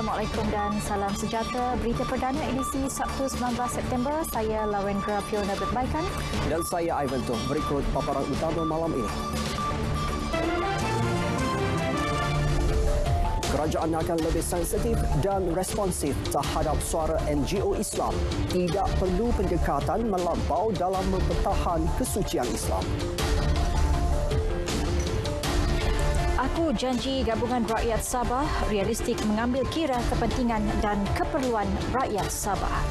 Assalamualaikum dan salam sejahtera. Berita perdana edisi Sabtu 19 September. Saya Lawendra Fiona Berbaikan. Dan saya Ivan Tuh. Berikut paparan utama malam ini. Kerajaan akan lebih sensitif dan responsif terhadap suara NGO Islam. Tidak perlu pendekatan melampau dalam mempertahan kesucian Islam. Aku janji Gabungan Rakyat Sabah realistik mengambil kira kepentingan dan keperluan rakyat Sabah.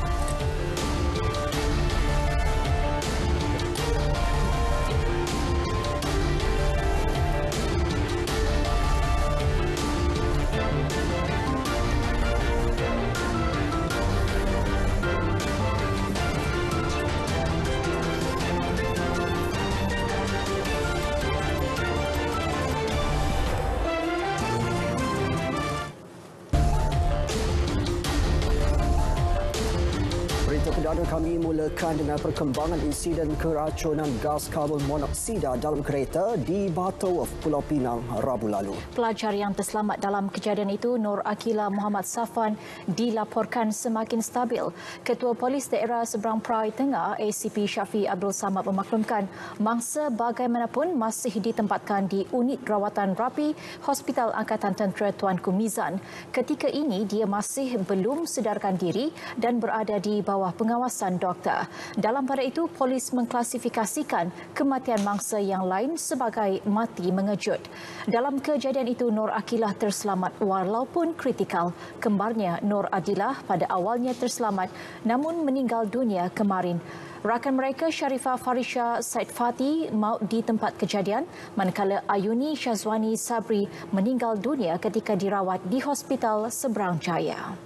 Perdana kami mulakan dengan perkembangan insiden keracunan gas karbon monoksida dalam kereta di Butterworth, Pulau Pinang, Rabu lalu. Pelajar yang terselamat dalam kejadian itu, Nur Akila Muhammad Safwan, dilaporkan semakin stabil. Ketua Polis Daerah Seberang Perai Tengah, ACP Syafiq Abdul Samad memaklumkan mangsa bagaimanapun masih ditempatkan di unit rawatan rapi Hospital Angkatan Tentera Tuanku Mizan. Ketika ini, dia masih belum sedarkan diri dan berada di bawah pengawasan doktor. Dalam pada itu, polis mengklasifikasikan kematian mangsa yang lain sebagai mati mengejut. Dalam kejadian itu, Nur Akilah terselamat walaupun kritikal. Kembarnya Nur Adilah pada awalnya terselamat namun meninggal dunia kemarin. Rakan mereka Sharifah Farisha Said Fati maut di tempat kejadian, manakala Ayuni Syazwani Sabri meninggal dunia ketika dirawat di Hospital Seberang Jaya.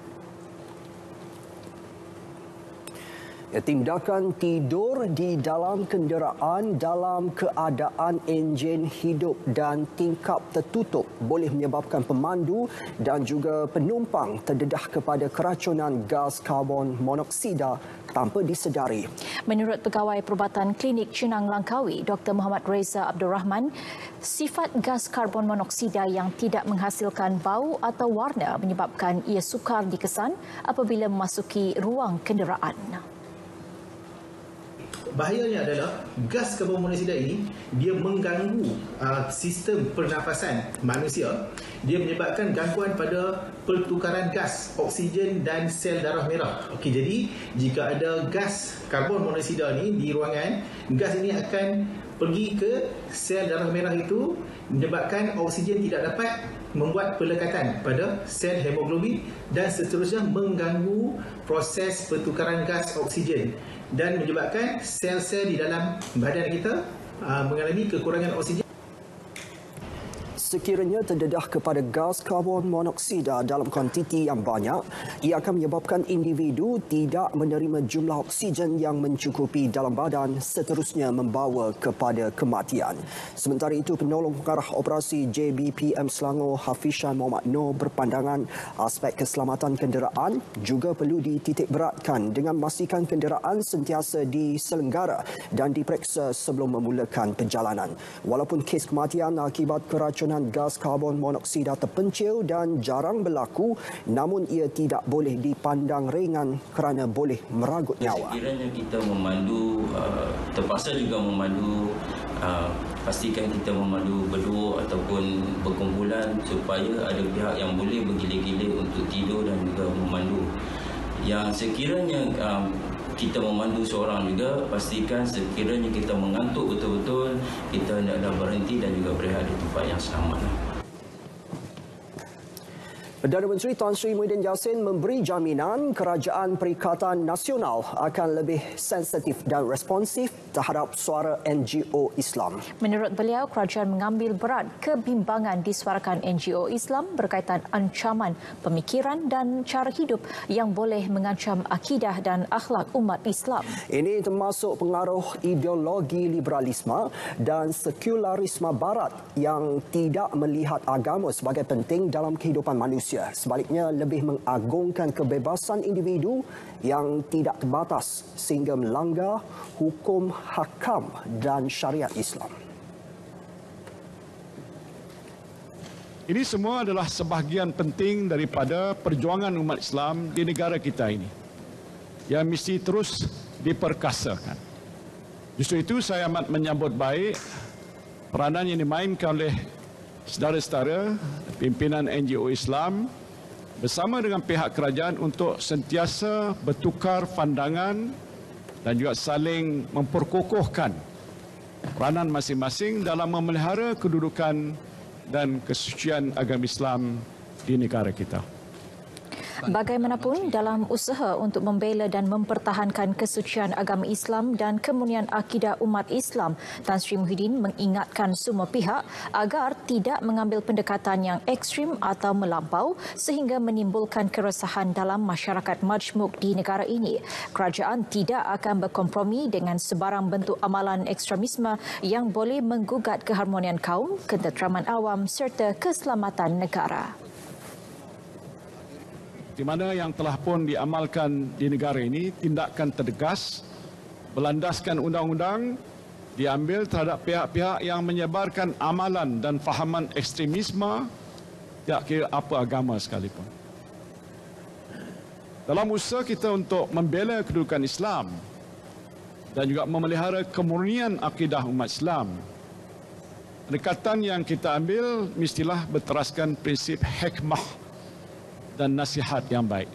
Tindakan tidur di dalam kenderaan dalam keadaan enjin hidup dan tingkap tertutup boleh menyebabkan pemandu dan juga penumpang terdedah kepada keracunan gas karbon monoksida tanpa disedari. Menurut Pegawai Perubatan Klinik Chenang Langkawi, Dr. Muhammad Reza Abdul Rahman, sifat gas karbon monoksida yang tidak menghasilkan bau atau warna menyebabkan ia sukar dikesan apabila memasuki ruang kenderaan. Bahayanya adalah gas karbon monoksida ini dia mengganggu sistem pernafasan manusia. Dia menyebabkan gangguan pada pertukaran gas, oksigen dan sel darah merah. Okey, jadi jika ada gas karbon monoksida ni di ruangan, gas ini akan pergi ke sel darah merah itu, menyebabkan oksigen tidak dapat membuat pelekatan pada sel hemoglobin dan seterusnya mengganggu proses pertukaran gas oksigen dan menyebabkan sel-sel di dalam badan kita mengalami kekurangan oksigen. Sekiranya terdedah kepada gas karbon monoksida dalam kuantiti yang banyak, ia akan menyebabkan individu tidak menerima jumlah oksigen yang mencukupi dalam badan, seterusnya membawa kepada kematian. Sementara itu, penolong pengarah operasi JBPM Selangor Hafizan Muhammad Noor berpandangan aspek keselamatan kenderaan juga perlu dititik beratkan dengan memastikan kenderaan sentiasa diselenggara dan diperiksa sebelum memulakan perjalanan. Walaupun kes kematian akibat keracunan gas karbon monoksida terpencil dan jarang berlaku, namun ia tidak boleh dipandang ringan kerana boleh meragut nyawa. Sekiranya kita memandu, terpaksa juga memandu, pastikan kita memandu berdua ataupun berkumpulan supaya ada pihak yang boleh bergilir-gilir untuk tidur dan juga memandu. Yang sekiranya kita memandu seorang juga, pastikan sekiranya kita mengantuk betul-betul, kita hendaklah berhenti dan juga berehat di tempat yang selamat. Perdana Menteri Tan Sri Muhyiddin Yassin memberi jaminan Kerajaan Perikatan Nasional akan lebih sensitif dan responsif terhadap suara NGO Islam. Menurut beliau, kerajaan mengambil berat kebimbangan disuarakan NGO Islam berkaitan ancaman pemikiran dan cara hidup yang boleh mengancam akidah dan akhlak umat Islam. Ini termasuk pengaruh ideologi liberalisme dan sekularisme barat yang tidak melihat agama sebagai penting dalam kehidupan manusia. Sebaliknya, lebih mengagungkan kebebasan individu yang tidak terbatas sehingga melanggar hukum hakam dan syariat Islam. Ini semua adalah sebahagian penting daripada perjuangan umat Islam di negara kita ini yang mesti terus diperkasakan. Justru itu saya amat menyambut baik peranan yang dimainkan oleh saudara-saudara pimpinan NGO Islam bersama dengan pihak kerajaan untuk sentiasa bertukar pandangan dan juga saling memperkokohkan peranan masing-masing dalam memelihara kedudukan dan kesucian agama Islam di negara kita. Bagaimanapun, dalam usaha untuk membela dan mempertahankan kesucian agama Islam dan kemurnian akidah umat Islam, Tan Sri Muhyiddin mengingatkan semua pihak agar tidak mengambil pendekatan yang ekstrim atau melampau sehingga menimbulkan keresahan dalam masyarakat majmuk di negara ini. Kerajaan tidak akan berkompromi dengan sebarang bentuk amalan ekstremisme yang boleh menggugat keharmonian kaum, ketenteraman awam serta keselamatan negara. Di mana yang telah pun diamalkan di negara ini, tindakan tegas berlandaskan undang-undang diambil terhadap pihak-pihak yang menyebarkan amalan dan fahaman ekstremisme, tak kira apa agama sekalipun. Dalam usaha kita untuk membela kedudukan Islam dan juga memelihara kemurnian akidah umat Islam, pendekatan yang kita ambil mestilah berteraskan prinsip hikmah dan nasihat yang baik.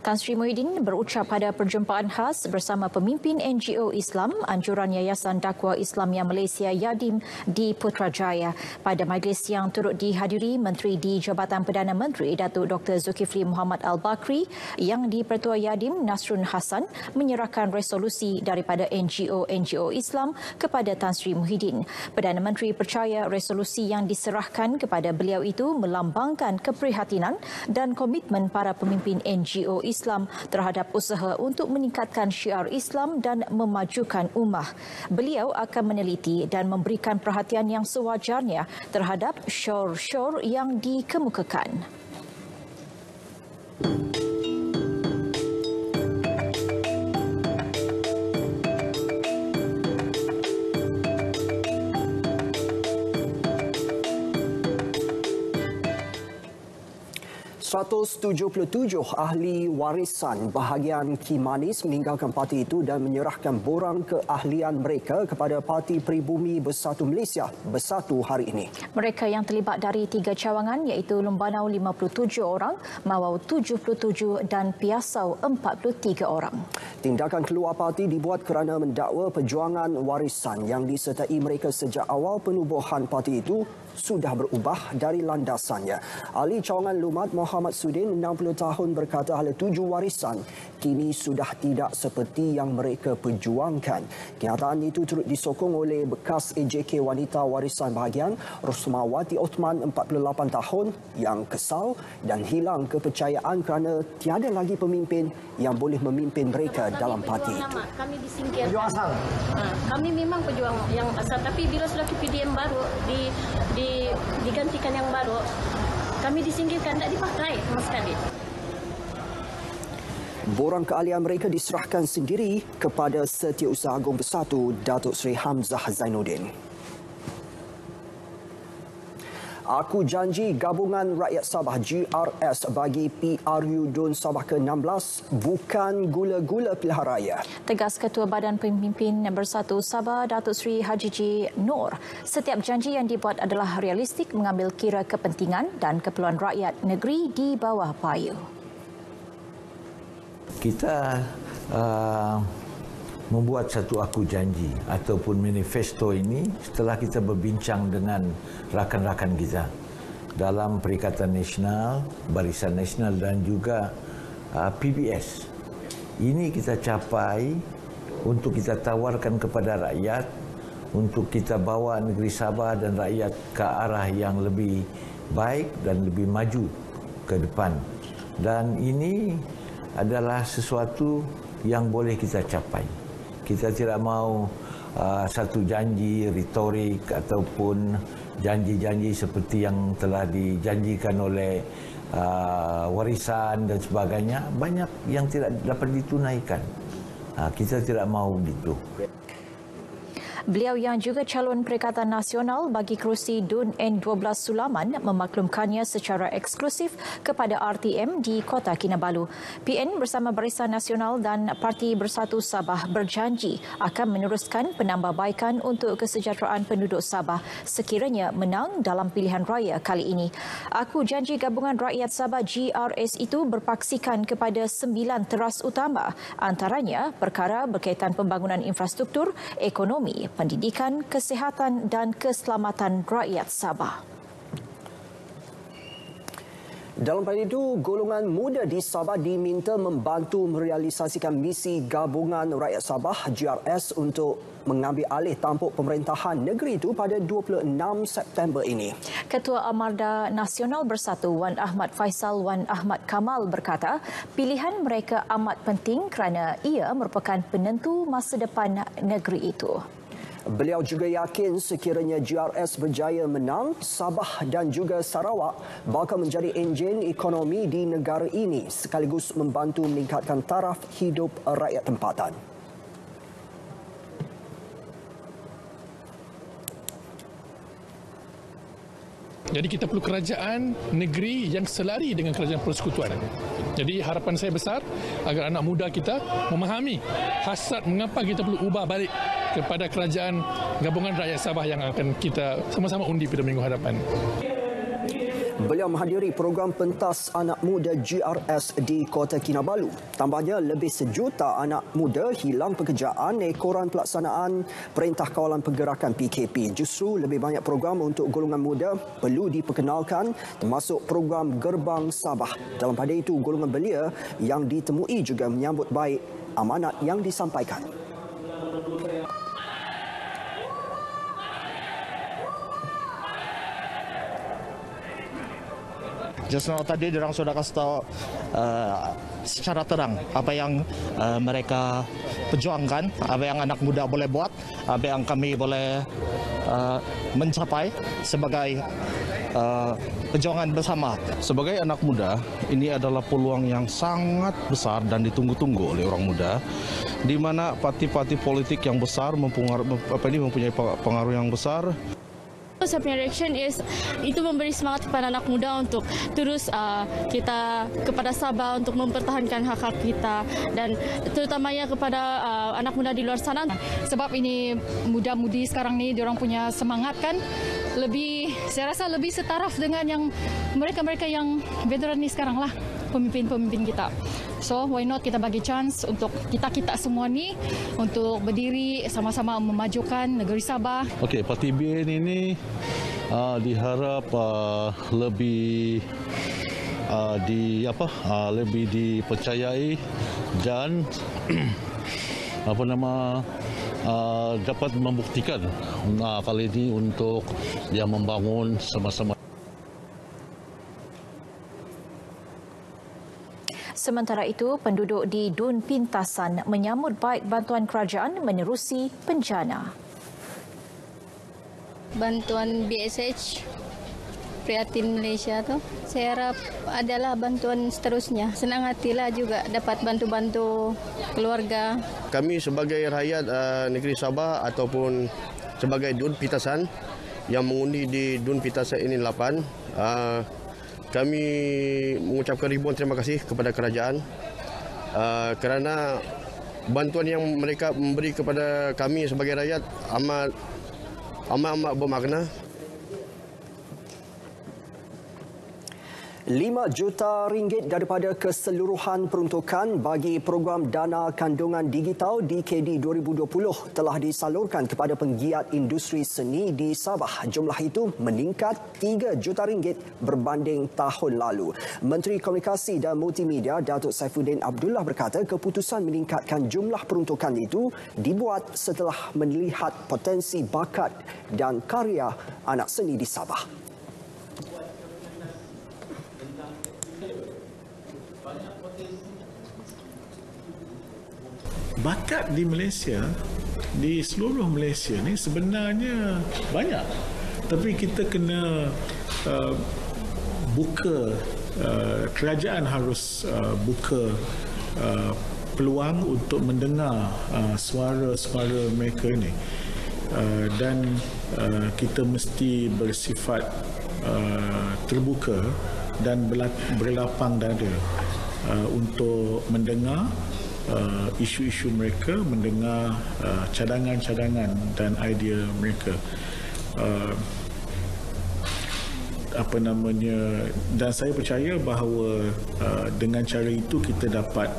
Tan Sri Muhyiddin berucap pada perjumpaan khas bersama pemimpin NGO Islam Anjuran Yayasan Dakwah Islamia Malaysia Yadim di Putrajaya. Pada majlis yang turut dihadiri Menteri di Jabatan Perdana Menteri Datuk Dr. Zulkifli Muhammad Al-Bakri, yang di-Pertua Yadim Nasrun Hassan menyerahkan resolusi daripada NGO Islam kepada Tan Sri Muhyiddin. Perdana Menteri percaya resolusi yang diserahkan kepada beliau itu melambangkan keprihatinan dan komitmen para pemimpin NGO Islam terhadap usaha untuk meningkatkan syiar Islam dan memajukan ummah. Beliau akan meneliti dan memberikan perhatian yang sewajarnya terhadap syur-syur yang dikemukakan. 177 ahli warisan bahagian Kimanis meninggalkan parti itu dan menyerahkan borang keahlian mereka kepada Parti Pribumi Bersatu Malaysia Bersatu hari ini. Mereka yang terlibat dari 3 cawangan iaitu Lumbanau 57 orang, Mawau 77 dan Piasau 43 orang. Tindakan keluar parti dibuat kerana mendakwa perjuangan warisan yang disertai mereka sejak awal penubuhan parti itu sudah berubah dari landasannya. Ahli cawangan Lumat Muhammad Sudin 60 tahun berkata hala tuju warisan kini sudah tidak seperti yang mereka perjuangkan. Kenyataan itu turut disokong oleh bekas AJK wanita warisan bahagian Rosmawati Othman 48 tahun yang kesal dan hilang kepercayaan kerana tiada lagi pemimpin yang boleh memimpin mereka dalam parti itu. Kami disingkirkan. Pejuang asal. Kami memang pejuang yang asal, tapi bila sudah ke PDM baru digantikan yang baru, kami disingkirkan, tidak dipakai sama sekali. Borang keahlian mereka diserahkan sendiri kepada Setiausaha Agung Bersatu Datuk Seri Hamzah Zainuddin. Aku janji Gabungan Rakyat Sabah GRS bagi PRU DUN Sabah ke-16 bukan gula-gula pilihan raya. Tegas Ketua Badan Pemimpin Bersatu Sabah Datuk Seri Haji J. Noor, setiap janji yang dibuat adalah realistik mengambil kira kepentingan dan keperluan rakyat negeri di bawah payu. Kita membuat satu aku janji ataupun manifesto ini setelah kita berbincang dengan rakan-rakan kita dalam Perikatan Nasional, Barisan Nasional dan juga PBS. Ini kita capai untuk kita tawarkan kepada rakyat, untuk kita bawa negeri Sabah dan rakyat ke arah yang lebih baik dan lebih maju ke depan. Dan ini adalah sesuatu yang boleh kita capai. Kita tidak mahu satu janji retorik ataupun janji-janji seperti yang telah dijanjikan oleh warisan dan sebagainya. Banyak yang tidak dapat ditunaikan. Kita tidak mahu begitu. Beliau yang juga calon Perikatan Nasional bagi kerusi DUN N12 Sulaman memaklumkannya secara eksklusif kepada RTM di Kota Kinabalu. PN bersama Barisan Nasional dan Parti Bersatu Sabah berjanji akan meneruskan penambahbaikan untuk kesejahteraan penduduk Sabah sekiranya menang dalam pilihan raya kali ini. Aku janji Gabungan Rakyat Sabah GRS itu berpaksikan kepada 9 teras utama, antaranya perkara berkaitan pembangunan infrastruktur, ekonomi, pendidikan, kesihatan dan keselamatan rakyat Sabah. Dalam pada itu, golongan muda di Sabah diminta membantu merealisasikan misi Gabungan Rakyat Sabah GRS untuk mengambil alih tampuk pemerintahan negeri itu pada 26 September ini. Ketua Amarda Nasional Bersatu Wan Ahmad Faisal Wan Ahmad Kamal berkata, pilihan mereka amat penting kerana ia merupakan penentu masa depan negeri itu. Beliau juga yakin sekiranya GRS berjaya menang, Sabah dan juga Sarawak bakal menjadi enjin ekonomi di negara ini sekaligus membantu meningkatkan taraf hidup rakyat tempatan. Jadi kita perlu kerajaan negeri yang selari dengan kerajaan persekutuan. Jadi harapan saya besar agar anak muda kita memahami hasrat mengapa kita perlu ubah balik kepada kerajaan Gabungan Rakyat Sabah yang akan kita sama-sama undi pada minggu hadapan. Beliau menghadiri program pentas anak muda GRS di Kota Kinabalu. Tambahnya, lebih sejuta anak muda hilang pekerjaan ekoran pelaksanaan Perintah Kawalan Pergerakan PKP. Justru lebih banyak program untuk golongan muda perlu diperkenalkan, termasuk program Gerbang Sabah. Dalam pada itu, golongan belia yang ditemui juga menyambut baik amanat yang disampaikan. Just now tadi diorang sudah kasih tahu secara terang apa yang mereka perjuangkan, apa yang anak muda boleh buat, apa yang kami boleh mencapai sebagai perjuangan bersama. Sebagai anak muda, ini adalah peluang yang sangat besar dan ditunggu-tunggu oleh orang muda, di mana parti-parti politik yang besar mempunyai pengaruh yang besar. Saya punya reaction itu memberi semangat kepada anak muda untuk terus kita kepada Sabah untuk mempertahankan hak-hak kita dan terutamanya kepada anak muda di luar sana. Sebab ini muda-mudi sekarang ni diorang punya semangat kan saya rasa lebih setaraf dengan yang mereka-mereka yang veteran ni sekarang lah, pemimpin-pemimpin kita. So why not kita bagi chance untuk kita semua ni untuk berdiri sama-sama memajukan negeri Sabah. Okey, Parti BN ini diharap lebih lebih dipercayai dan dapat membuktikan kali ini untuk dia membangun sama-sama. Sementara itu, penduduk di Dun Pintasan menyambut baik bantuan kerajaan menerusi bencana. Bantuan BSH Prihatin Malaysia tu, saya harap adalah bantuan seterusnya. Senang hatilah juga dapat bantu-bantu keluarga. Kami sebagai rakyat negeri Sabah ataupun sebagai Dun Pintasan yang mengundi di Dun Pintasan ini 8, kami mengucapkan ribuan terima kasih kepada kerajaan kerana bantuan yang mereka memberi kepada kami sebagai rakyat amat bermakna. 5 juta ringgit daripada keseluruhan peruntukan bagi program Dana Kandungan Digital DKD 2020 telah disalurkan kepada penggiat industri seni di Sabah. Jumlah itu meningkat 3 juta ringgit berbanding tahun lalu. Menteri Komunikasi dan Multimedia Datuk Saifuddin Abdullah berkata keputusan meningkatkan jumlah peruntukan itu dibuat setelah melihat potensi bakat dan karya anak seni di Sabah. Bakat di Malaysia, di seluruh Malaysia ni sebenarnya banyak. Tapi kita kena kerajaan harus buka peluang untuk mendengar suara-suara mereka ni. dan kita mesti bersifat terbuka dan berlapang dada untuk mendengar isu-isu mereka, mendengar cadangan-cadangan dan idea mereka. Dan saya percaya bahawa dengan cara itu kita dapat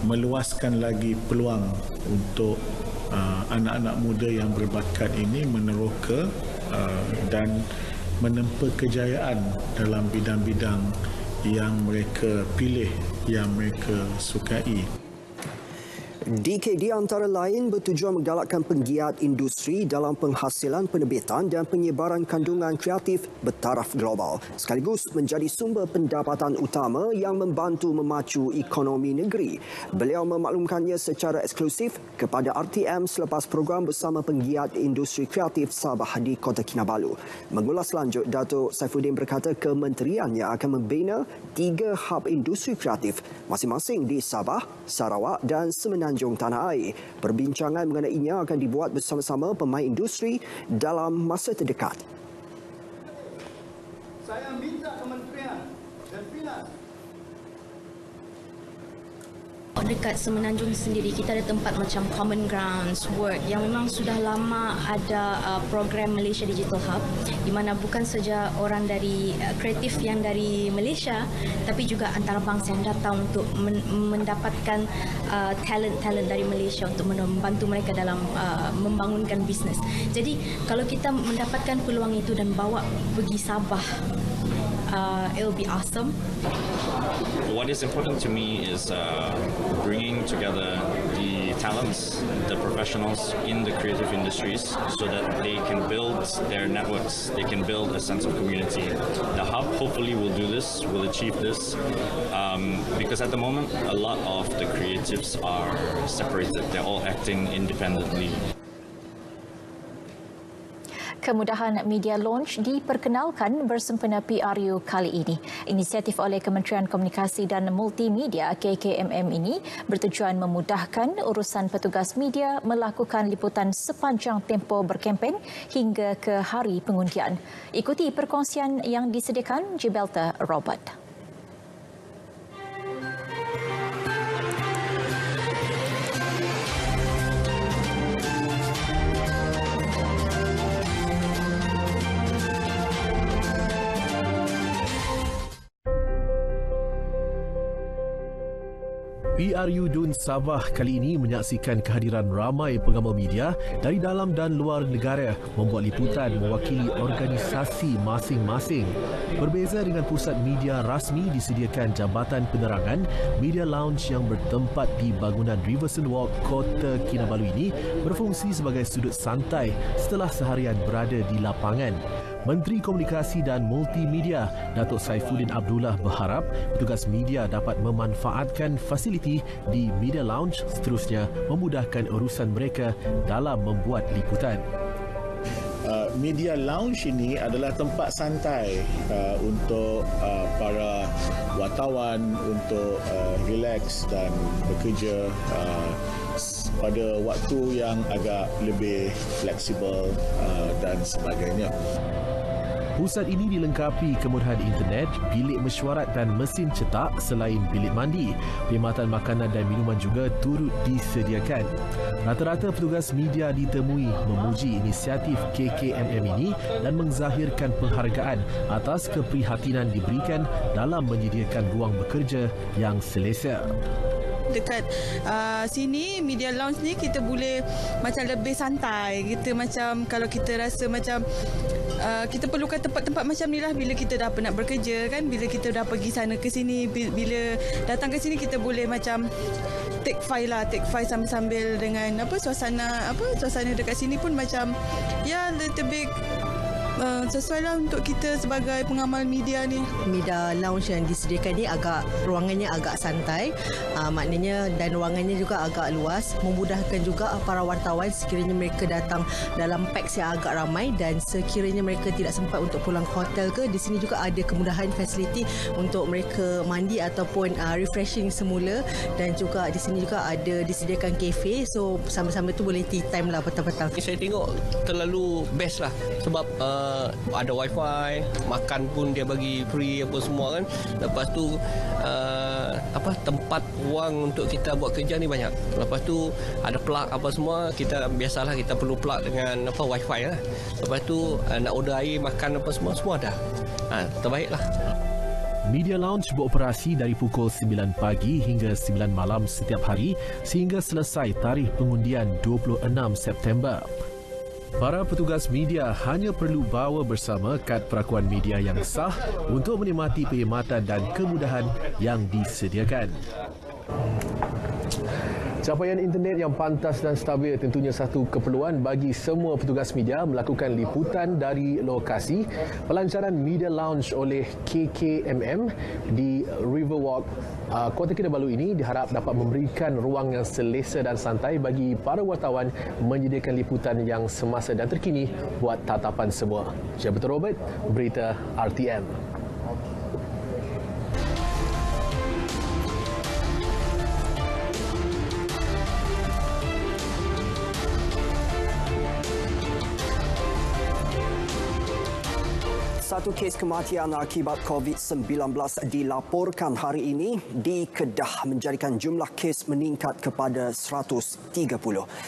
meluaskan lagi peluang untuk anak-anak muda yang berbakat ini meneroka dan menempa kejayaan dalam bidang-bidang yang mereka pilih, yang mereka sukai. DKD antara lain bertujuan menggalakkan penggiat industri dalam penghasilan penerbitan dan penyebaran kandungan kreatif bertaraf global, sekaligus menjadi sumber pendapatan utama yang membantu memacu ekonomi negeri. Beliau memaklumkannya secara eksklusif kepada RTM selepas program bersama penggiat industri kreatif Sabah di Kota Kinabalu. Mengulas lanjut, Datuk Saifuddin berkata kementeriannya akan membina 3 hub industri kreatif masing-masing di Sabah, Sarawak dan Semenanjung Tanah Air. Perbincangan mengenainya akan dibuat bersama-sama pemain industri dalam masa terdekat. Saya minta kementerian dan Finas dekat Semenanjung sendiri kita ada tempat macam Common Grounds Work yang memang sudah lama ada program Malaysia Digital Hub di mana bukan saja orang dari kreatif yang dari Malaysia tapi juga antarabangsa yang datang untuk mendapatkan talent dari Malaysia untuk membantu mereka dalam membangunkan bisnes. Jadi kalau kita mendapatkan peluang itu dan bawa pergi Sabah, it'll be awesome. What is important to me is bringing together the talents, the professionals in the creative industries so that they can build their networks, they can build a sense of community. The hub hopefully will do this, will achieve this, because at the moment a lot of the creatives are separated, they're all acting independently. Kemudahan media launch diperkenalkan bersempena PRU kali ini. Inisiatif oleh Kementerian Komunikasi dan Multimedia KKMM ini bertujuan memudahkan urusan petugas media melakukan liputan sepanjang tempoh berkempen hingga ke hari pengundian. Ikuti perkongsian yang disediakan Jibelta Robert. PRU Dun Sabah kali ini menyaksikan kehadiran ramai pengamal media dari dalam dan luar negara membuat liputan mewakili organisasi masing-masing. Berbeza dengan pusat media rasmi disediakan Jabatan Penerangan, media lounge yang bertempat di bangunan Riverson Walk, Kota Kinabalu ini berfungsi sebagai sudut santai setelah seharian berada di lapangan. Menteri Komunikasi dan Multimedia Datuk Saifuddin Abdullah berharap petugas media dapat memanfaatkan fasiliti di Media Lounge seterusnya memudahkan urusan mereka dalam membuat liputan. Media Lounge ini adalah tempat santai untuk para wartawan untuk relax dan bekerja pada waktu yang agak lebih fleksibel dan sebagainya. Pusat ini dilengkapi kemudahan internet, bilik mesyuarat dan mesin cetak selain bilik mandi. Perkhidmatan makanan dan minuman juga turut disediakan. Rata-rata petugas media ditemui memuji inisiatif KKMM ini dan menzahirkan penghargaan atas keprihatinan diberikan dalam menyediakan ruang bekerja yang selesa. Dekat sini media lounge ni kita boleh macam lebih santai. Kita macam kalau kita rasa macam kita perlukan tempat-tempat macam ni lah bila kita dah penat bekerja kan, bila kita dah pergi sana ke sini, bila datang ke sini kita boleh macam take file sambil-sambil dengan suasana dekat sini pun macam little bit sesuailah untuk kita sebagai pengamal media ni. Media lounge yang disediakan ni ruangannya agak santai, maknanya, dan ruangannya juga agak luas, memudahkan juga para wartawan sekiranya mereka datang dalam paks yang agak ramai dan sekiranya mereka tidak sempat untuk pulang ke hotel ke, di sini juga ada kemudahan fasiliti untuk mereka mandi ataupun refreshing semula, dan juga di sini juga ada disediakan kafe, so sama-sama tu boleh tea time lah petang-petang. Saya tengok terlalu best lah sebab ada wifi, makan pun dia bagi free apa semua kan. Lepas tu tempat wang untuk kita buat kerja ni banyak. Lepas tu ada plug apa semua, kita biasalah kita perlu plug dengan wifi lah. Lepas tu nak order air, makan apa semua ada. Terbaiklah. Media Lounge beroperasi dari pukul 9 pagi hingga 9 malam setiap hari sehingga selesai tarikh pengundian 26 September. Para petugas media hanya perlu bawa bersama kad perakuan media yang sah untuk menikmati perkhidmatan dan kemudahan yang disediakan. Capaian internet yang pantas dan stabil tentunya satu keperluan bagi semua petugas media melakukan liputan dari lokasi. Pelancaran Media Lounge oleh KKMM di Riverwalk, Kota Kinabalu ini diharap dapat memberikan ruang yang selesa dan santai bagi para wartawan menyediakan liputan yang semasa dan terkini buat tatapan semua. Jabatan Robert, Berita RTM. Satu kes kematian akibat COVID-19 dilaporkan hari ini di Kedah, menjadikan jumlah kes meningkat kepada 130.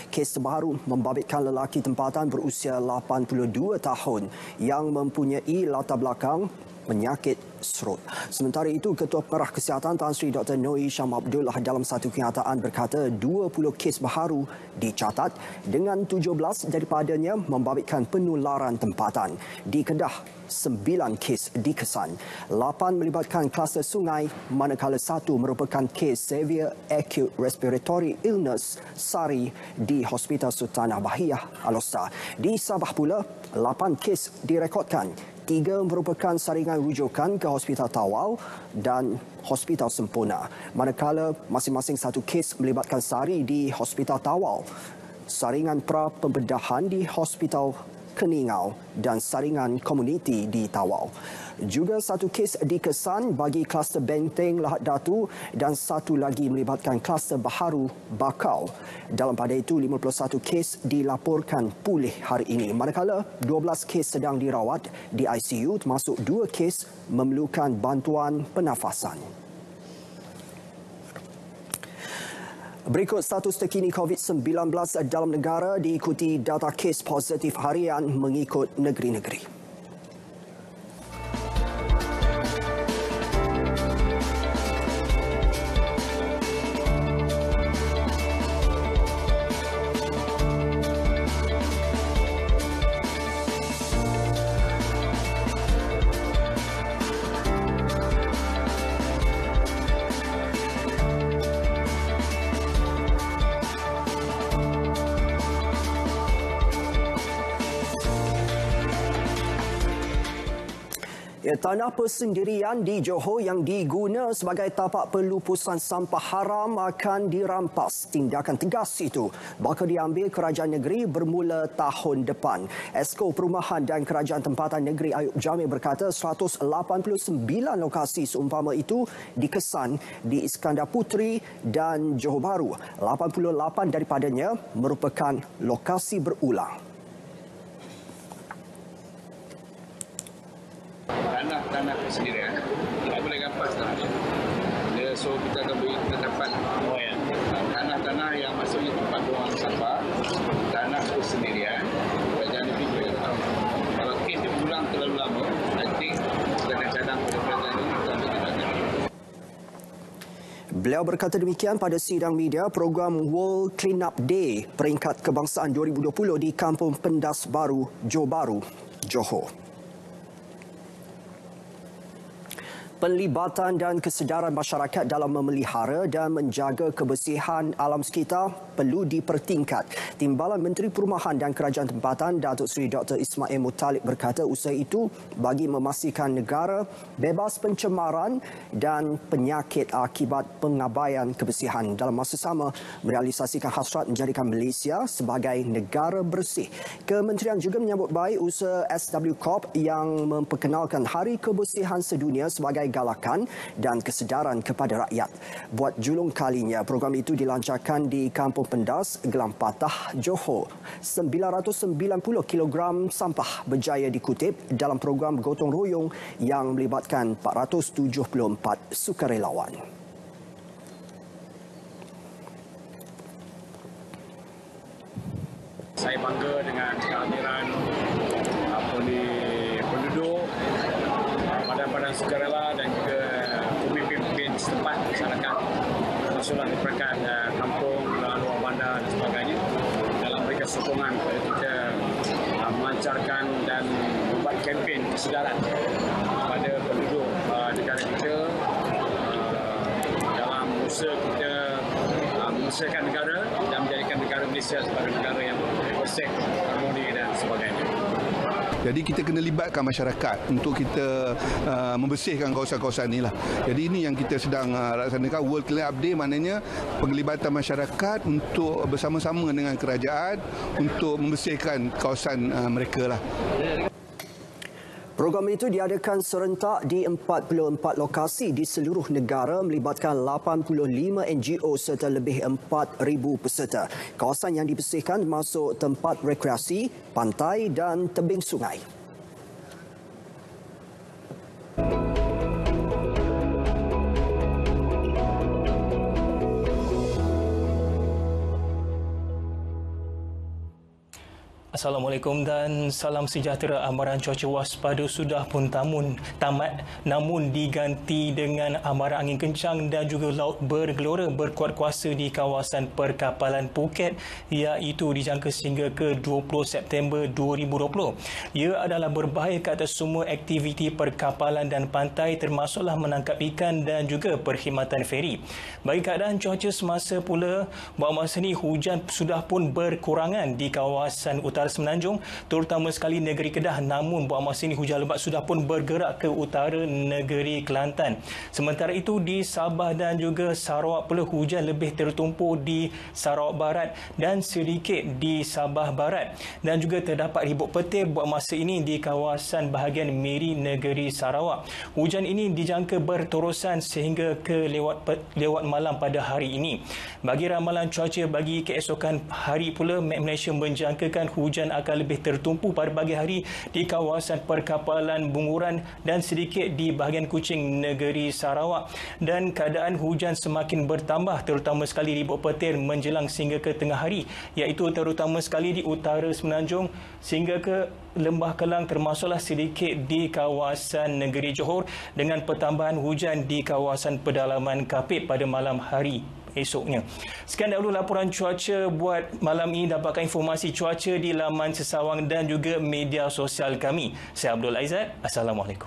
Kes terbaru membabitkan lelaki tempatan berusia 82 tahun yang mempunyai latar belakang penyakit serut. Sementara itu, Ketua Pengarah Kesihatan Tan Sri Dr. Noor Syam Abdullah dalam satu kenyataan berkata 20 kes baharu dicatat dengan 17 daripadanya membabitkan penularan tempatan. Di Kedah, 9 kes dikesan. 8 melibatkan kluster sungai, manakala 1 merupakan kes severe acute respiratory illness SARI di Hospital Sultanah Bahiyah Al-Ostar. Di Sabah pula, 8 kes direkodkan. 3 merupakan saringan rujukan ke Hospital Tawau dan Hospital Sempurna. Manakala masing-masing 1 kes melibatkan SARI di Hospital Tawau, saringan pra-pembedahan di Hospital Keningau dan saringan komuniti di Tawau. Juga 1 kes dikesan bagi kluster Benteng Lahad Datu dan 1 lagi melibatkan kluster baharu Bakau. Dalam pada itu, 51 kes dilaporkan pulih hari ini, manakala 12 kes sedang dirawat di ICU, termasuk 2 kes memerlukan bantuan pernafasan. Berikut status terkini COVID-19 dalam negara diikuti data kes positif harian mengikut negeri-negeri. Tanah persendirian di Johor yang diguna sebagai tapak pelupusan sampah haram akan dirampas. Tindakan tegas itu bakal diambil kerajaan negeri bermula tahun depan. Esko Perumahan dan Kerajaan Tempatan Negeri Ayub Jamil berkata 189 lokasi seumpama itu dikesan di Iskandar Puteri dan Johor Bahru. 88 daripadanya merupakan lokasi berulang. Tanah persendirian tidak boleh rampas tanah. So kita akan beri ketetapan tanah-tanah yang maksudnya tempat buang sampah, tanah persendirian. Kerajaan negeri boleh tahu. Kalau kes dia berulang terlalu lama, I think kita akan cadang pada kerajaan ini untuk ambil tindakan. Beliau berkata demikian pada sidang media program World Cleanup Day peringkat kebangsaan 2020 di Kampung Pendas Baru, Johor Bahru, Johor. Penlibatan dan kesedaran masyarakat dalam memelihara dan menjaga kebersihan alam sekitar perlu dipertingkat. Timbalan Menteri Perumahan dan Kerajaan Tempatan Datuk Seri Dr. Ismail Muttalib berkata usaha itu bagi memastikan negara bebas pencemaran dan penyakit akibat pengabaian kebersihan. Dalam masa sama, merealisasikan hasrat menjadikan Malaysia sebagai negara bersih. Kementerian juga menyambut baik usaha SW Corp yang memperkenalkan Hari Kebersihan Sedunia sebagai galakan dan kesedaran kepada rakyat. Buat julung kalinya, program itu dilancarkan di Kampung Pendas, Gelam Patah, Johor. 990 kg sampah berjaya dikutip dalam program gotong royong yang melibatkan 474 sukarelawan. Saya bangga dengan kehadiran penduduk, badan-badan sukarela dan juga pemimpin-pemimpin setempat masyarakat khususnya di peringkat kampung, luar bandar dan sebagainya dalam memberikan sokongan kepada kita melancarkan dan membuat kempen kesedaran kepada penduduk negara kita dalam usaha kita membesarkan negara dan menjadikan negara Malaysia sebagai negara yang bersih, harmoni dan sebagainya. Jadi kita kena libatkan masyarakat untuk kita membersihkan kawasan-kawasan inilah. Jadi ini yang kita sedang laksanakan World Clean Up Day, maknanya penglibatan masyarakat untuk bersama-sama dengan kerajaan untuk membersihkan kawasan mereka lah. Program itu diadakan serentak di 44 lokasi di seluruh negara melibatkan 85 NGO serta lebih 4,000 peserta. Kawasan yang dibersihkan termasuk tempat rekreasi, pantai dan tebing sungai. Assalamualaikum dan salam sejahtera. Amaran cuaca waspada sudah pun tamat namun diganti dengan amaran angin kencang dan juga laut bergelora berkuat kuasa di kawasan perkapalan Phuket iaitu dijangka sehingga ke 20 September 2020. Ia adalah berbahaya ke atas semua aktiviti perkapalan dan pantai termasuklah menangkap ikan dan juga perkhidmatan feri. Bagi keadaan cuaca semasa pula, bahawa masa ini hujan sudah pun berkurangan di kawasan utara Semenanjung, terutama sekali negeri Kedah, namun buat masa ini hujan lebat sudah pun bergerak ke utara negeri Kelantan. Sementara itu di Sabah dan juga Sarawak pula hujan lebih tertumpuk di Sarawak Barat dan sedikit di Sabah Barat, dan juga terdapat ribut petir buat masa ini di kawasan bahagian Miri negeri Sarawak. Hujan ini dijangka berterusan sehingga ke lewat malam pada hari ini. Bagi ramalan cuaca bagi keesokan hari pula, Met Malaysia menjangkakan hujan akan lebih tertumpu pada pagi hari di kawasan perkapalan Bunguran dan sedikit di bahagian Kuching negeri Sarawak, dan keadaan hujan semakin bertambah terutama sekali ribut petir menjelang sehingga ke tengah hari, iaitu terutama sekali di utara Semenanjung sehingga ke Lembah Kelang, termasuklah sedikit di kawasan negeri Johor dengan pertambahan hujan di kawasan pedalaman Kapit pada malam hari esoknya. Sekian dahulu laporan cuaca buat malam ini. Dapatkan informasi cuaca di laman Sesawang dan juga media sosial kami. Saya Abdul Aizat. Assalamualaikum.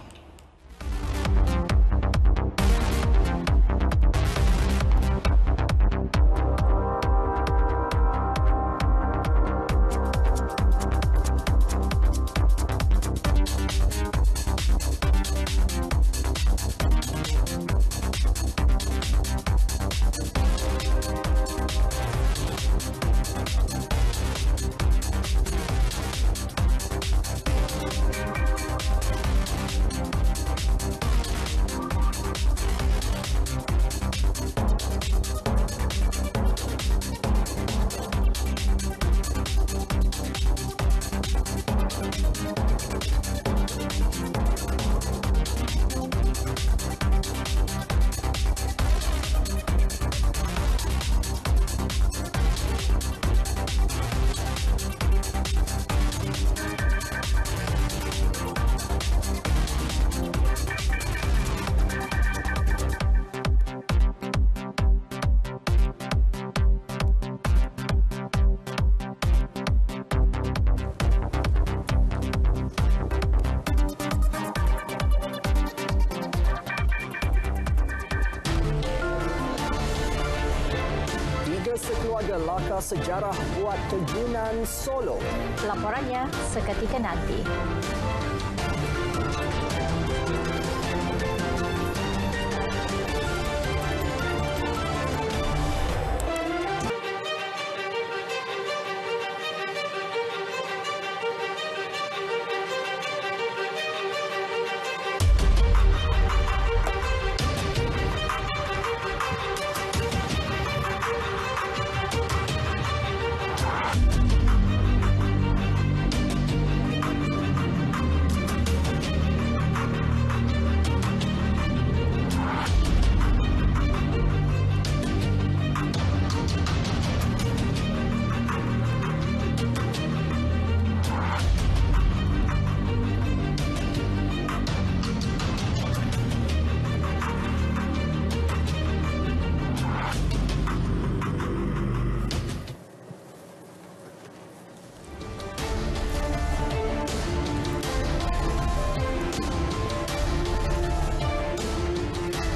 sekeluarga lakar sejarah buat terjunan solo. Laporannya seketika nanti.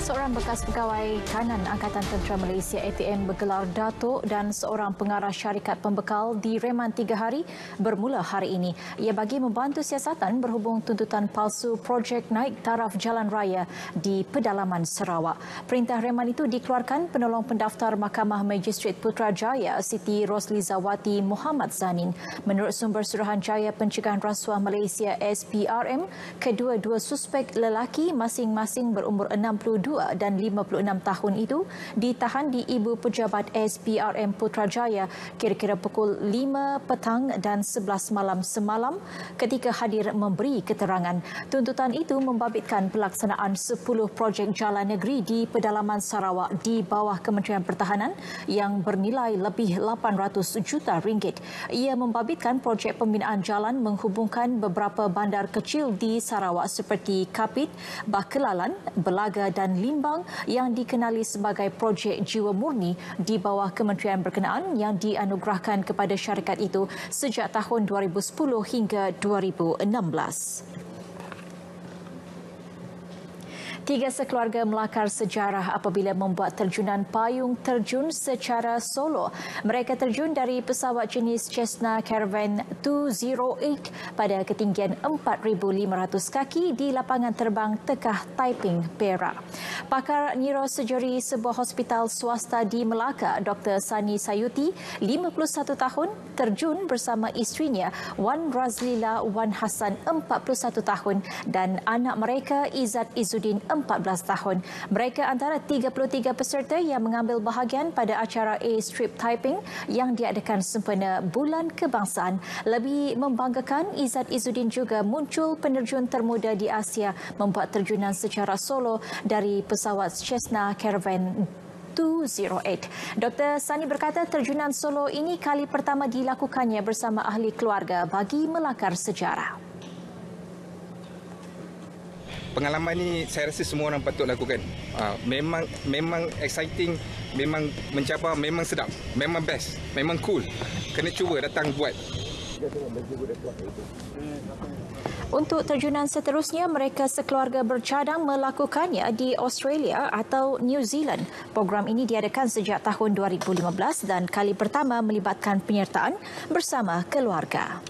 Seorang bekas pegawai kanan Angkatan Tentera Malaysia ATM bergelar Datuk dan seorang pengarah syarikat pembekal direman 3 hari bermula hari ini. Ia bagi membantu siasatan berhubung tuntutan palsu projek naik taraf jalan raya di pedalaman Sarawak. Perintah reman itu dikeluarkan penolong pendaftar Mahkamah Magistrat Putrajaya Siti Roslizawati Muhammad Zanin. Menurut sumber Suruhanjaya Pencegahan Rasuah Malaysia SPRM, kedua-dua suspek lelaki masing-masing berumur 62 dan 56 tahun itu ditahan di Ibu Pejabat SPRM Putrajaya kira-kira pukul 5 petang dan 11 malam semalam ketika hadir memberi keterangan. Tuntutan itu membabitkan pelaksanaan 10 projek jalan negeri di pedalaman Sarawak di bawah Kementerian Pertahanan yang bernilai lebih 800 juta ringgit. Ia membabitkan projek pembinaan jalan menghubungkan beberapa bandar kecil di Sarawak seperti Kapit, Bakelalan, Belaga dan Limbang yang dikenali sebagai projek jiwa murni di bawah kementerian berkenaan yang dianugerahkan kepada syarikat itu sejak tahun 2010 hingga 2016. 3 sekeluarga melakar sejarah apabila membuat terjunan payung terjun secara solo. Mereka terjun dari pesawat jenis Cessna Caravan 208 pada ketinggian 4,500 kaki di lapangan terbang Tekah Taiping, Perak. Pakar neurosejuri sebuah hospital swasta di Melaka, Dr. Sani Sayuti, 51 tahun, terjun bersama isterinya Wan Razlila Wan Hassan, 41 tahun dan anak mereka Izzat Izzuddin, 14 tahun. Mereka antara 33 peserta yang mengambil bahagian pada acara A-Strip Taiping yang diadakan sempena Bulan Kebangsaan. Lebih membanggakan, Izzat Izzuddin juga muncul penerjun termuda di Asia membuat terjunan secara solo dari pesawat Cessna Caravan 208. Dr. Sani berkata terjunan solo ini kali pertama dilakukannya bersama ahli keluarga bagi melakar sejarah. Pengalaman ini saya rasa semua orang patut lakukan. Memang exciting, memang mencabar, memang sedap, memang best, memang cool. Kena cuba datang buat. Untuk terjunan seterusnya, mereka sekeluarga bercadang melakukannya di Australia atau New Zealand. Program ini diadakan sejak tahun 2015 dan kali pertama melibatkan penyertaan bersama keluarga.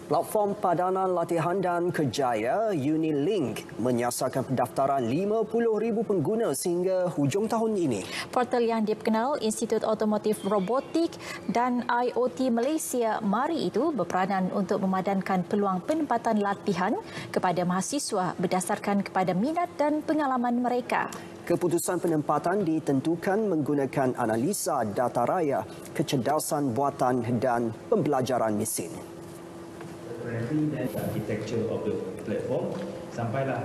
Platform Padanan Latihan dan Kerjaya Unilink menyasarkan pendaftaran 50,000 pengguna sehingga hujung tahun ini. Portal yang diperkenal Institut Otomotif Robotik dan IoT Malaysia MARI itu berperanan untuk memadankan peluang penempatan latihan kepada mahasiswa berdasarkan kepada minat dan pengalaman mereka. Keputusan penempatan ditentukan menggunakan analisa data raya, kecerdasan buatan dan pembelajaran mesin. Architecture of the platform sampailah.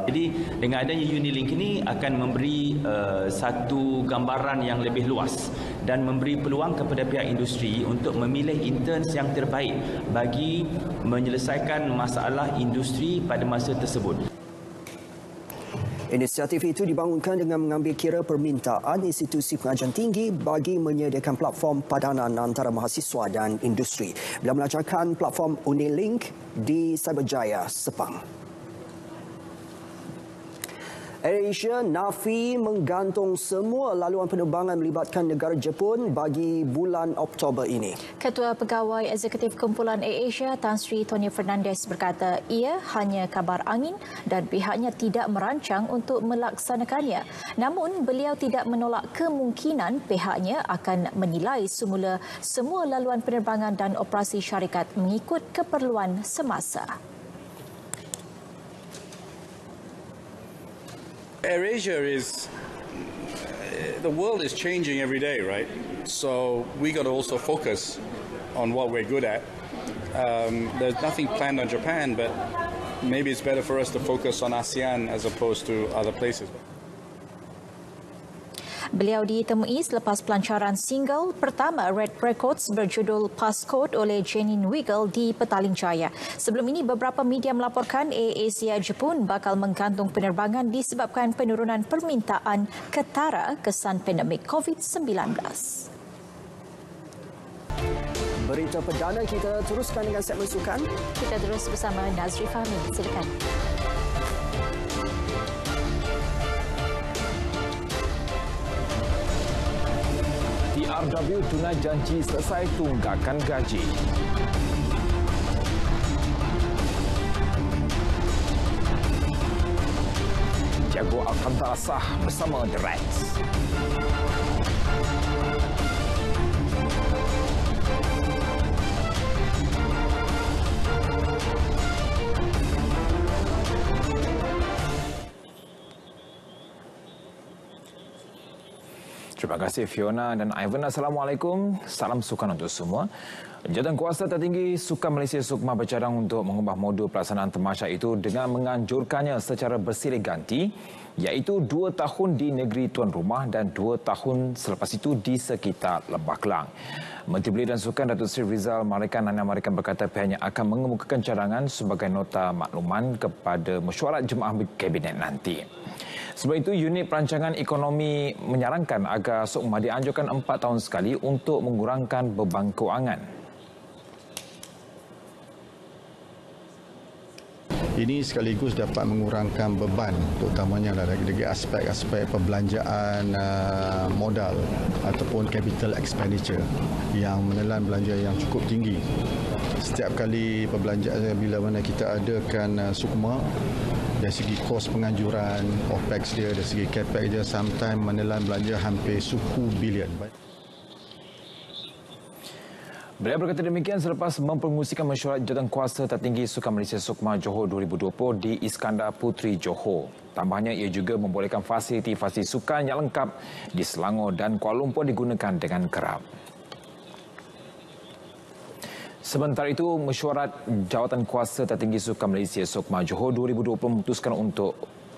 Jadi dengan adanya Unilink ini akan memberi satu gambaran yang lebih luas dan memberi peluang kepada pihak industri untuk memilih interns yang terbaik bagi menyelesaikan masalah industri pada masa tersebut. Inisiatif itu dibangunkan dengan mengambil kira permintaan institusi pengajian tinggi bagi menyediakan platform padanan antara mahasiswa dan industri bila melancarkan platform Unilink di Cyberjaya, Sepang. AirAsia nafi menggantung semua laluan penerbangan melibatkan negara Jepun bagi bulan Oktober ini. Ketua Pegawai Eksekutif Kumpulan AirAsia Tan Sri Tony Fernandez berkata ia hanya kabar angin dan pihaknya tidak merancang untuk melaksanakannya. Namun beliau tidak menolak kemungkinan pihaknya akan menilai semula semua laluan penerbangan dan operasi syarikat mengikut keperluan semasa. AirAsia the world is changing every day, right? So we got to also focus on what we're good at. There's nothing planned on Japan, but maybe it's better for us to focus on ASEAN as opposed to other places. Beliau ditemui selepas pelancaran single pertama Red Records berjudul Passcode oleh Janine Wiggle di Petaling Jaya. Sebelum ini, beberapa media melaporkan AirAsia Jepun bakal menggantung penerbangan disebabkan penurunan permintaan ketara kesan pandemik COVID-19. Berita perdana kita teruskan dengan segmen sukan. Kita terus bersama Nazri Fahmi. Silakan. TRW tunai janji selesai tunggakan gaji. Thiago Alcantara sah bersama The Reds. Terima kasih Fiona dan Ivan. Assalamualaikum. Salam sukan untuk semua. Jawatankuasa tertinggi Sukan Malaysia Sukma bercadang untuk mengubah modul pelaksanaan tamasya itu dengan menganjurkannya secara bersilih ganti, iaitu 2 tahun di negeri tuan rumah dan 2 tahun selepas itu di sekitar Lembah Kelang. Menteri Belia dan Sukan Datuk Seri Rizal Nana Marikan berkata pihaknya akan mengemukakan cadangan sebagai nota makluman kepada mesyuarat jemaah kabinet nanti. Sebab itu, unit perancangan ekonomi menyarankan agar Sukma dianjurkan 4 tahun sekali untuk mengurangkan beban kewangan. Ini sekaligus dapat mengurangkan beban, terutamanya dari aspek-aspek perbelanjaan modal ataupun capital expenditure yang menelan belanja yang cukup tinggi. Setiap kali perbelanjaan bila mana kita adakan Sukma, dari segi kos penganjuran, OPEX dia, dari segi CAPEX dia, sometimes menelan belanja hampir 10 bilion. Beliau berkata demikian selepas mempengusikan mesyuarat Jawatankuasa Tertinggi Sukan Malaysia Sukma Johor 2020 di Iskandar Puteri Johor. Tambahnya, ia juga membolehkan fasiliti-fasiliti sukan yang lengkap di Selangor dan Kuala Lumpur digunakan dengan kerap. Sementara itu, mesyuarat Jawatankuasa Tertinggi Sukan Malaysia Sukma Johor 2020 memutuskan untuk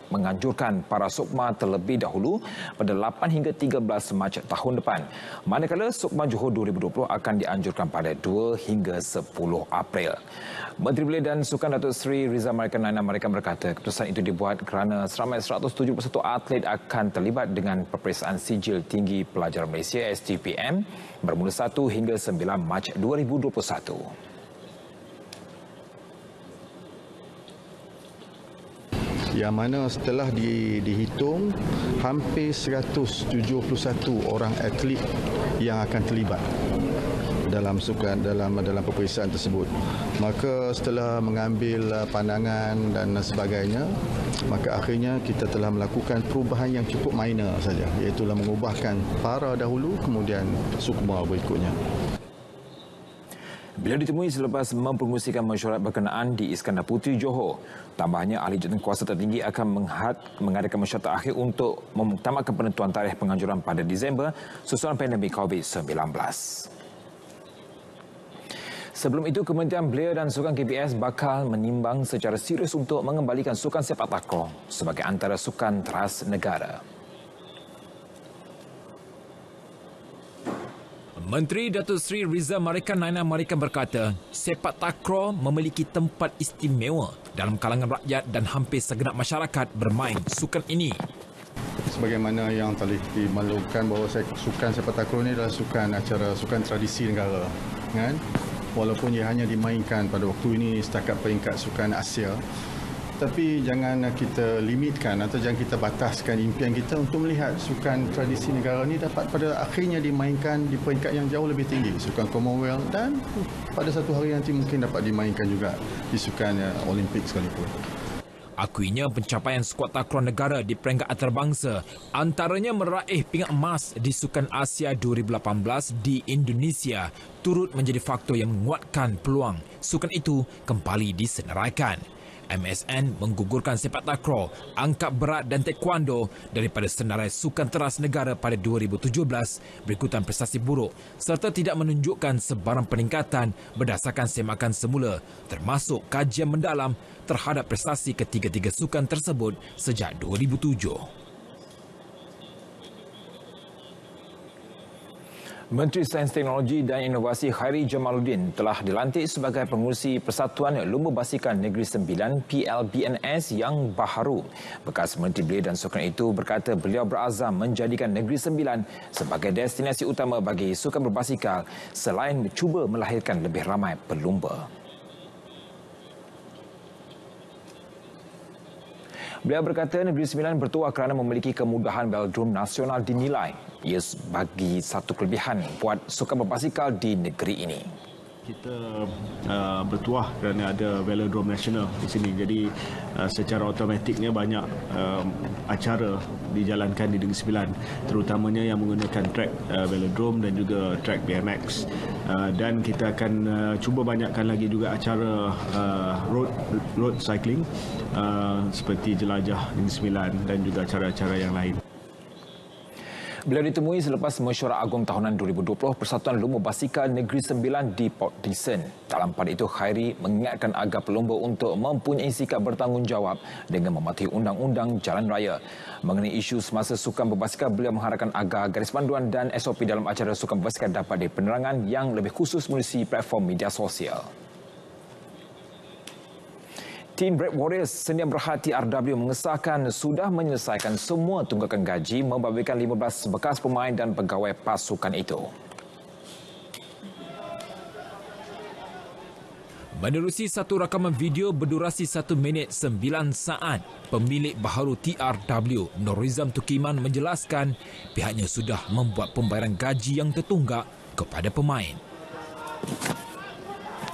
menganjurkan para Sukma terlebih dahulu pada 8 hingga 13 Mac tahun depan. Manakala Sukma Johor 2020 akan dianjurkan pada 2 hingga 10 April. Menteri Belia dan Sukan Datuk Seri Rizal Nana Marikan berkata keputusan itu dibuat kerana seramai 171 atlet akan terlibat dengan peperiksaan sijil tinggi pelajar Malaysia STPM bermula 1 hingga 9 Mac 2021. Yang mana setelah dihitung hampir 171 orang atlet yang akan terlibat dalam sukan dalam peperiksaan tersebut. Maka setelah mengambil pandangan dan sebagainya, maka akhirnya kita telah melakukan perubahan yang cukup minor saja, iaitu mengubahkan para dahulu kemudian Sukma berikutnya. Beliau ditemui selepas mempengusikan mesyuarat berkenaan di Iskandar Puteri Johor. Tambahnya, ahli jawatankuasa tertinggi akan mengadakan mesyuarat terakhir untuk memuktamadkan penentuan tarikh penganjuran pada Disember susulan pandemik COVID-19. Sebelum itu, Kementerian Belia dan Sukan KBS bakal menimbang secara serius untuk mengembalikan sukan sepak takraw sebagai antara sukan teras negara. Menteri Datuk Seri Rizal Marikan Naina Marikan berkata, sepak takraw memiliki tempat istimewa dalam kalangan rakyat dan hampir segenap masyarakat bermain sukan ini. Sebagaimana yang telah dimaklumkan bahawa sukan sepak takraw ini adalah sukan tradisi negara, kan? Walaupun ia hanya dimainkan pada waktu ini setakat peringkat sukan Asia, tapi jangan kita limitkan atau jangan kita bataskan impian kita untuk melihat sukan tradisi negara ini dapat pada akhirnya dimainkan di peringkat yang jauh lebih tinggi, sukan Commonwealth, dan pada satu hari nanti mungkin dapat dimainkan juga di sukan Olimpik sekalipun. Akuinya pencapaian skuad takraw negara di peringkat antarabangsa antaranya meraih pingat emas di Sukan Asia 2018 di Indonesia turut menjadi faktor yang menguatkan peluang sukan itu kembali disenaraikan. MSN menggugurkan sepak takraw, angkat berat dan taekwondo daripada senarai sukan teras negara pada 2017 berikutan prestasi buruk serta tidak menunjukkan sebarang peningkatan berdasarkan semakan semula termasuk kajian mendalam terhadap prestasi ketiga-tiga sukan tersebut sejak 2007. Menteri Sains Teknologi dan Inovasi Khairi Jamaluddin telah dilantik sebagai pengurusi Persatuan Lumba Basikal Negeri Sembilan PLBNS yang baharu. Bekas Menteri Belia dan Sukan itu berkata beliau berazam menjadikan Negeri Sembilan sebagai destinasi utama bagi sukan berbasikal selain cuba melahirkan lebih ramai pelumba. Beliau berkata Negeri Sembilan bertuah kerana memiliki kemudahan velodrome nasional dinilai ia bagi satu kelebihan buat sukan berbasikal di negeri ini. Kita bertuah kerana ada velodrome nasional di sini. Jadi secara automatiknya banyak acara dijalankan di Negeri Sembilan, terutamanya yang menggunakan track velodrome dan juga track BMX. Dan kita akan cuba banyakkan lagi juga acara road cycling seperti jelajah Negeri Sembilan dan juga acara-acara yang lain. Beliau ditemui selepas mesyuarat agung tahunan 2020 Persatuan Lumba Basikal Negeri Sembilan di Port Dickson. Dalam pada itu, Khairi mengingatkan agar pelumba untuk mempunyai sikap bertanggungjawab dengan mematuhi undang-undang jalan raya. Mengenai isu semasa sukan berbasikal, beliau mengharapkan agar garis panduan dan SOP dalam acara sukan berbasikal dapat diberi penerangan yang lebih khusus melalui platform media sosial. Tim Red Warriors Sdn Bhd RW mengesahkan sudah menyelesaikan semua tunggakan gaji membabitkan 15 bekas pemain dan pegawai pasukan itu. Menerusi satu rakaman video berdurasi 1 minit 9 saat, pemilik baharu TRW Norizam Tukiman menjelaskan pihaknya sudah membuat pembayaran gaji yang tertunggak kepada pemain.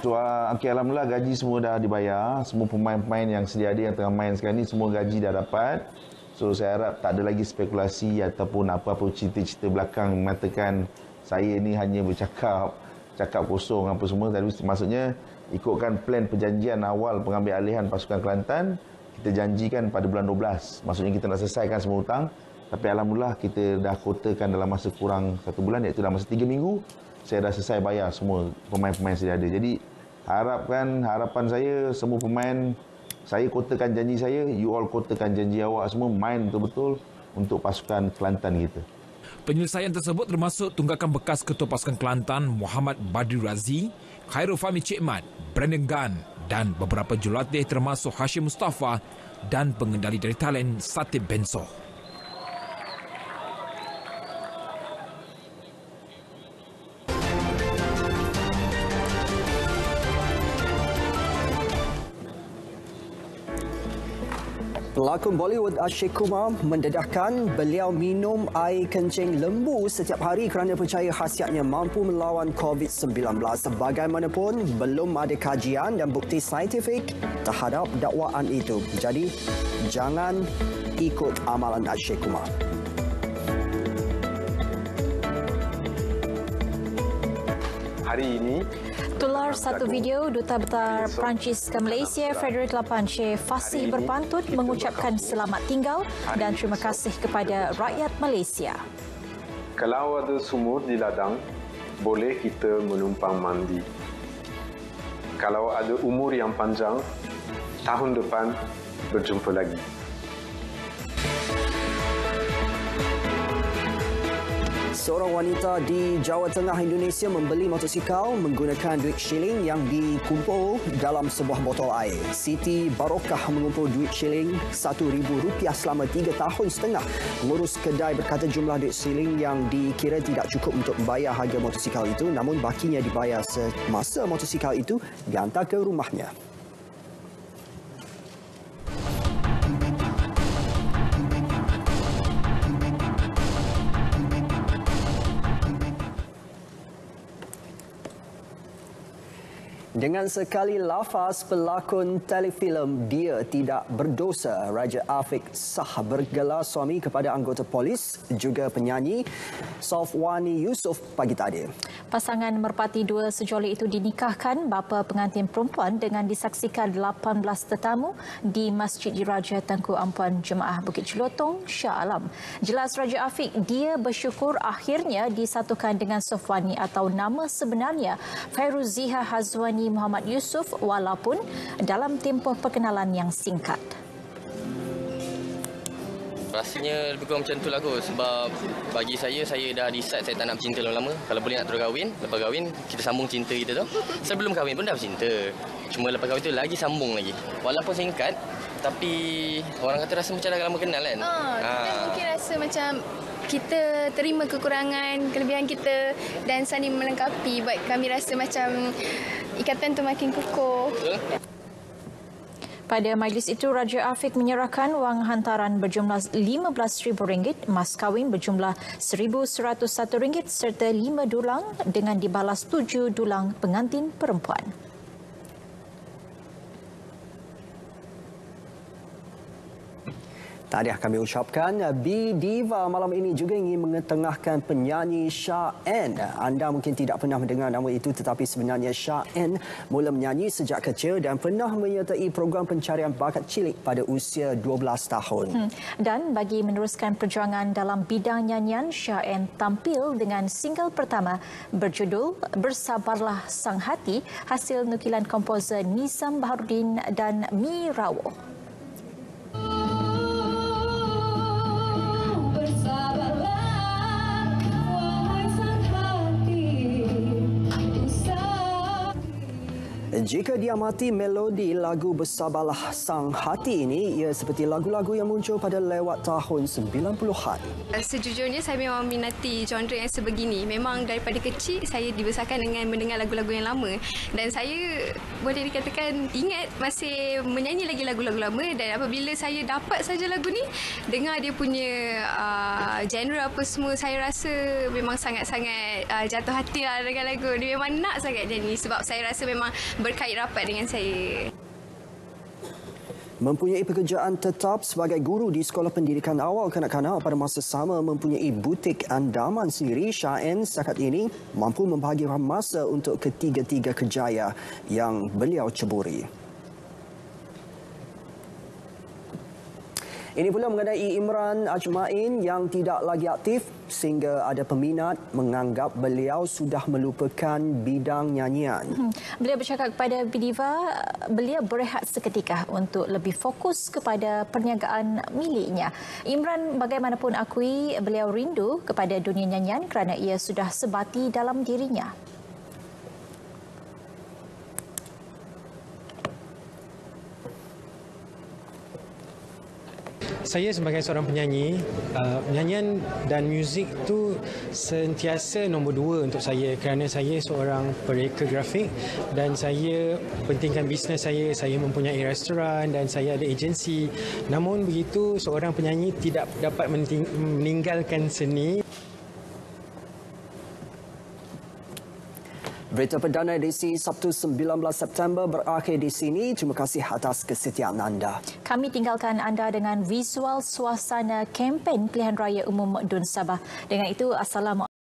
Okay, alhamdulillah gaji semua dah dibayar. Semua pemain-pemain yang sedia ada yang tengah main sekarang ni semua gaji dah dapat. So saya harap tak ada lagi spekulasi ataupun apa-apa cerita-cerita belakang mengatakan saya ni hanya bercakap kosong apa semua. Tadi maksudnya ikutkan plan perjanjian awal pengambil alihan pasukan Kelantan, kita janjikan pada bulan 12. Maksudnya kita nak selesaikan semua hutang. Tapi alhamdulillah kita dah kotakan dalam masa kurang 1 bulan, iaitu dalam masa 3 minggu saya dah selesai bayar semua pemain-pemain sedia ada. Jadi harapan saya semua pemain, saya kotakan janji saya, you all kotakan janji awak semua, main betul-betul untuk pasukan Kelantan kita. Penyelesaian tersebut termasuk tunggakan bekas Ketua Pasukan Kelantan Muhammad Badri Razi, Khairul Fahmi Cik Mat, Brandon Gan dan beberapa jurulatih termasuk Hashim Mustafa dan pengendali dari talen Satib Bensoh. Pelakon Bollywood Akshay Kumar mendedahkan beliau minum air kencing lembu setiap hari kerana percaya khasiatnya mampu melawan COVID-19. Bagaimanapun, belum ada kajian dan bukti saintifik terhadap dakwaan itu. Jadi, jangan ikut amalan Akshay Kumar. Hari ini tular satu video Duta Besar Perancis ke Malaysia Frederick Lapanche fasih berpantun mengucapkan selamat tinggal dan terima kasih kepada rakyat Malaysia. Kalau ada sumur di ladang, boleh kita menumpang mandi. Kalau ada umur yang panjang, tahun depan berjumpa lagi. Seorang wanita di Jawa Tengah Indonesia membeli motosikal menggunakan duit shilling yang dikumpul dalam sebuah botol air. Siti Barokah mengumpul duit shilling RM1,000 selama 3 tahun setengah. Pengurus kedai berkata jumlah duit shilling yang dikira tidak cukup untuk membayar harga motosikal itu, namun bakinya dibayar semasa motosikal itu dihantar ke rumahnya. Dengan sekali lafaz pelakon telefilm Dia Tidak Berdosa, Raja Afiq sah bergelar suami kepada anggota polis juga penyanyi Safwani Yusof pagi tadi. Pasangan merpati dua sejoli itu dinikahkan bapa pengantin perempuan dengan disaksikan 18 tetamu di Masjid Raja Tengku Ampuan Jemaah Bukit Celotong, Shah Alam. Jelas Raja Afiq, dia bersyukur akhirnya disatukan dengan Safwani atau nama sebenarnya Fairuziha Hazwani Muhammad Yusof walaupun dalam tempoh perkenalan yang singkat. Rasanya lebih kurang macam tu lah kot. Sebab bagi saya dah decide saya tak nak bercinta lama-lama. Kalau boleh nak terus kahwin, lepas kahwin kita sambung cinta kita tu. Saya belum kahwin pun dah bercinta. Cuma lepas kahwin tu lagi sambung lagi. Walaupun singkat, tapi orang kata rasa macam dah lama kenal kan. Kita mungkin rasa macam kita terima kekurangan, kelebihan kita dan saling melengkapi buat kami rasa macam ikatan tu makin kukuh. Pada majlis itu, Raja Afiq menyerahkan wang hantaran berjumlah RM15,000, mas kahwin berjumlah RM1,101 serta 5 dulang dengan dibalas 7 dulang pengantin perempuan. Tahniah kami ucapkan. B-Diva malam ini juga ingin mengetengahkan penyanyi Shah N. Anda mungkin tidak pernah mendengar nama itu, tetapi sebenarnya Shah N mula menyanyi sejak kecil dan pernah menyertai program pencarian bakat cilik pada usia 12 tahun. Dan bagi meneruskan perjuangan dalam bidang nyanyian, Shah N tampil dengan single pertama berjudul Bersabarlah Sang Hati, hasil nukilan komposer Nizam Baharudin dan Mi Rawoh. Jika diamati melodi lagu Bersabarlah Sang Hati ini, ia seperti lagu-lagu yang muncul pada lewat tahun 90-an. Sejujurnya saya memang minati genre yang sebegini. Memang daripada kecil saya dibesarkan dengan mendengar lagu-lagu yang lama. Dan saya boleh dikatakan ingat masih menyanyi lagi lagu-lagu lama. Dan apabila saya dapat saja lagu ni, dengar dia punya genre apa semua, saya rasa memang sangat-sangat jatuh hati lah dengan lagu. Dia memang nak sangat nyanyi sebab saya rasa memang berkait rapat dengan saya. Mempunyai pekerjaan tetap sebagai guru di Sekolah Pendidikan Awal Kanak-kanak, pada masa sama mempunyai butik andaman sendiri, Shah N setakat ini mampu membahagikan masa untuk ketiga-tiga kerjaya yang beliau ceburi. Ini pula mengenai Imran Ajmain yang tidak lagi aktif sehingga ada peminat menganggap beliau sudah melupakan bidang nyanyian. Beliau bercakap kepada B-Diva, beliau berehat seketika untuk lebih fokus kepada perniagaan miliknya. Imran bagaimanapun akui beliau rindu kepada dunia nyanyian kerana ia sudah sebati dalam dirinya. Saya sebagai seorang penyanyi, nyanyian dan muzik tu sentiasa nombor 2 untuk saya kerana saya seorang pereka grafik dan saya pentingkan bisnes saya mempunyai restoran dan saya ada agensi. Namun begitu, seorang penyanyi tidak dapat meninggalkan seni. Berita perdana edisi Sabtu 19 September berakhir di sini. Terima kasih atas kesetiaan anda. Kami tinggalkan anda dengan visual suasana kempen Pilihan Raya Umum Dun Sabah. Dengan itu, Assalamualaikum.